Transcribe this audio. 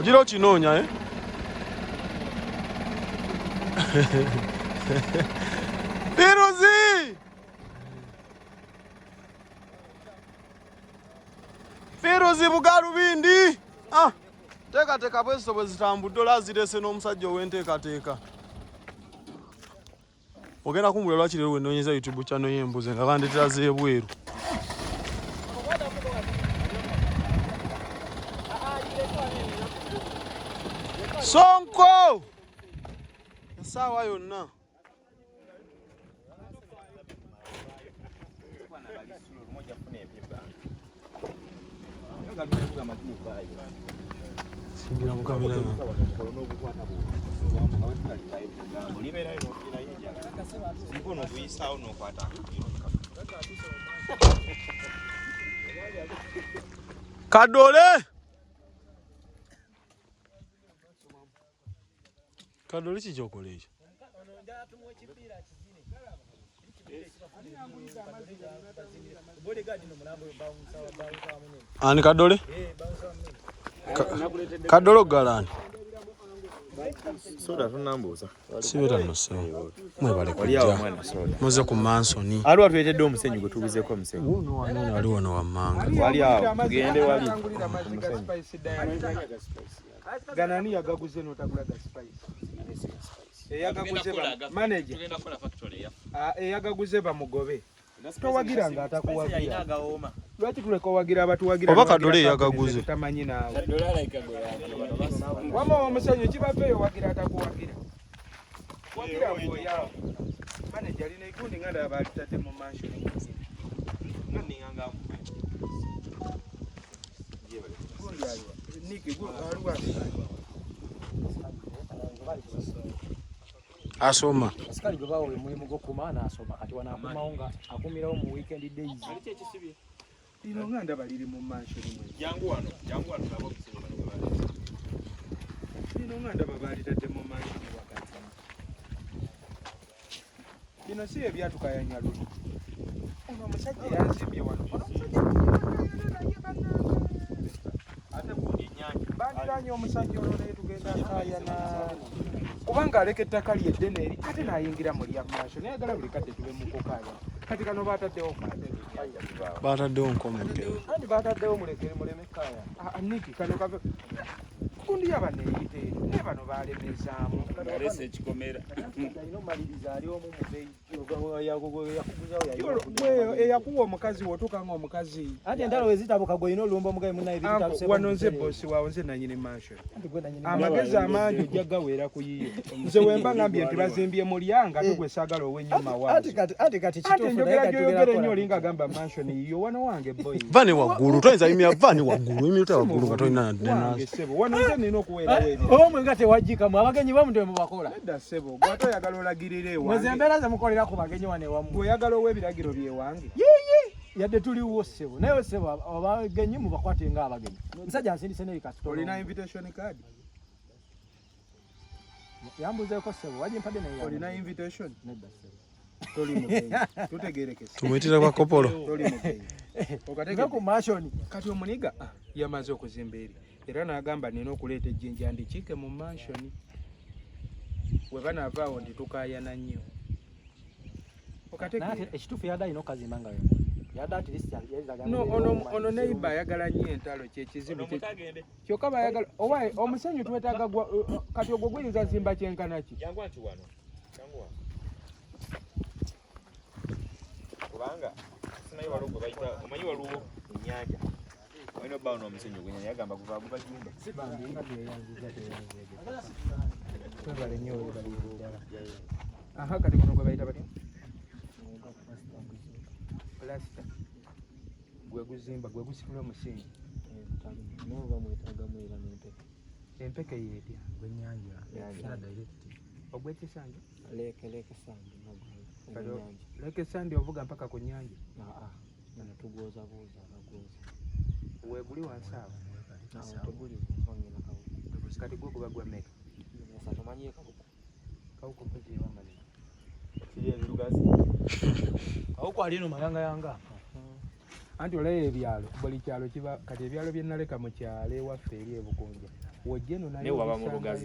Ojira okinoonya Firuzi! Firuzi Bugalubindi! Teeka bwezo bwe zitambudde olazirese n'omusajja ow'enteekateeka. Ogenda kumbula lwaki leero we nnoonyeza YouTube channel y'embuzi nga bandetera z'ebweru. Sonko! Essaawa yonna. Singira mu kamera yange. Kadole! Kadole ki kyokola ekyo? Ani Kadole? Kadole ogalani? Soda tunambuza. Sibera no sewo. Mwebale kujja. Muze ku Mansoni. Ali watuletedde omusenyu gwe tubuzeko omusenyu. Uno wali wano wammanga. Wali awo tugende wali. Ganani yagaguze n'otagula ga spice. Eyagaguze ba manager. Tugenda kola factory ya. Eyagaguze bamugobe. Towagira nga atakuwagira. Lwaki tuleka owagira abatuwagira. Oba Kadole yagaguze. Tamanyi naawe. Kadole alayikagoya. Wama omusenyu kibapeyo wagira atakuwagira. Wagira boya. Manager alina ikundi nganda abalitadde mu mansion. Ngani nganga. Kundi ayo. Niki gulu alwa. Asoma. Asikali gwe bawo mulimu gw'okumaana asoma kati wana akumaonga akumirawo mu weekend days. Alike ekisibi. Lino nganda baliri mu mansion mwe. Jangu wano nabo kusinga bali. Lino nganda babalitadde mu mansion wakati. Lino si ebyatukayanya luno. Ono omusajja yanzimbye wano. Ate kundi nyanja. Bandiranye omusajja ono naye tugenda akayana. Kubanga aleka ettaka lye eddene eri ate n'ayingira mu lya mansion. Nayagala buli kadde tube mu kukaaya. Kati kano baataddewo kaaya. Bataddewo nkomeke. Kandi baataddewo mulekere muleme kaaya. Niki kano kave. Kundi yabane eyite. Ne bano baalemezaamu. Alese ekikomera. Alina maliriza ali omu mubeyi eyakuwa omukazi wotuuka nga omukazi. Ate endalo wezitabuka gwe ino olumba omugayi munaye ebitabo. Wano nze bossi waawo nze nanyini mansion. Amagezi amangi ojja gaweera ku yiyo. Nze wemba ngambye nti bazimbye mulyanga ate gwe saagala ow'ennyuma waawo. Ate kati kituufu njogera gyoyogera ennyo olinga agamba mansion yiyo wano wange boy. Vani waggulu toyinza yimira vani waggulu yimiruta waggulu nga tolina wange sebo wano nze nina okuweerawo ebyo. Omwe nga tewagikamu abagenyi bamutwe mu bakola. Nedda sebo gwate oyagala olagirira ewange. Mwezi embeera ze mukolera ku bagenyi wane wamu. Bw'oyagala ow'ebiragiro by'ewange. Yadde tuliwo sebo naye sebo abagenyi mubakwate nga abagenyi. Musajja ansindise ne kasitolo. Olina invitation card? Yambuzeeko sebo wajimpadde naye. Olina invitation? Nedda sebo. Toli mugenyi. Tutegeerekese. tumuyitira kwa kopolo. Toli mugenyi. Okategeka ku mansion. Kati omuniga yamaze okuzimba eri. Era n'agamba nina okuleeta ejjinja ndikiike mu mansion. We banaavaawo ndi tukaayana nnyo. Nate ekituufu yadda alina okazimba nga we. Yadda at least yazaga. No ono neighbor ayagala nnyo entalo kyekizibu kye. Kyokka bayagala oba omusenyu twetaaga kati ogwo guyinza zimba kyenkana ki? Jangu anti wano. Jangu wano. Kubanga sinayi waliwo bayita omanyi waliwo ennyanja. Wano bawo omusenyu gwe yagamba kuva jumba. Sibambi nga byeyanziza teyanziza. Twebale nnyo bali ddala. Aha kati kuno gwe bayita batya? Plasta. Gwe guzimba gwe gusikula omusingi. Nawe bamwetagamu era n'empeke. Empeke yeetya? Gwennyanja. Era direct. Ogw'ekisanja? Leke sandi nagwo. Leke sandi ovuga mpaka ku nnyanja? Nana tugwoza buuza nagwoza. Weeguli wansi awo? Teguli onyina kawuku. Kati gwe guba gwa mmeka? Esa tomanyi kawuku. Kawuku mpezi wamanya. Kiri ebirugazi. Kawuku ali no mayanga yanga. anti olaba ebyalo buli kyalo kiba kati ebyalo bye naleka mu kyalo ewaffe eri ebukunja wojje no naye waba mu Lugazi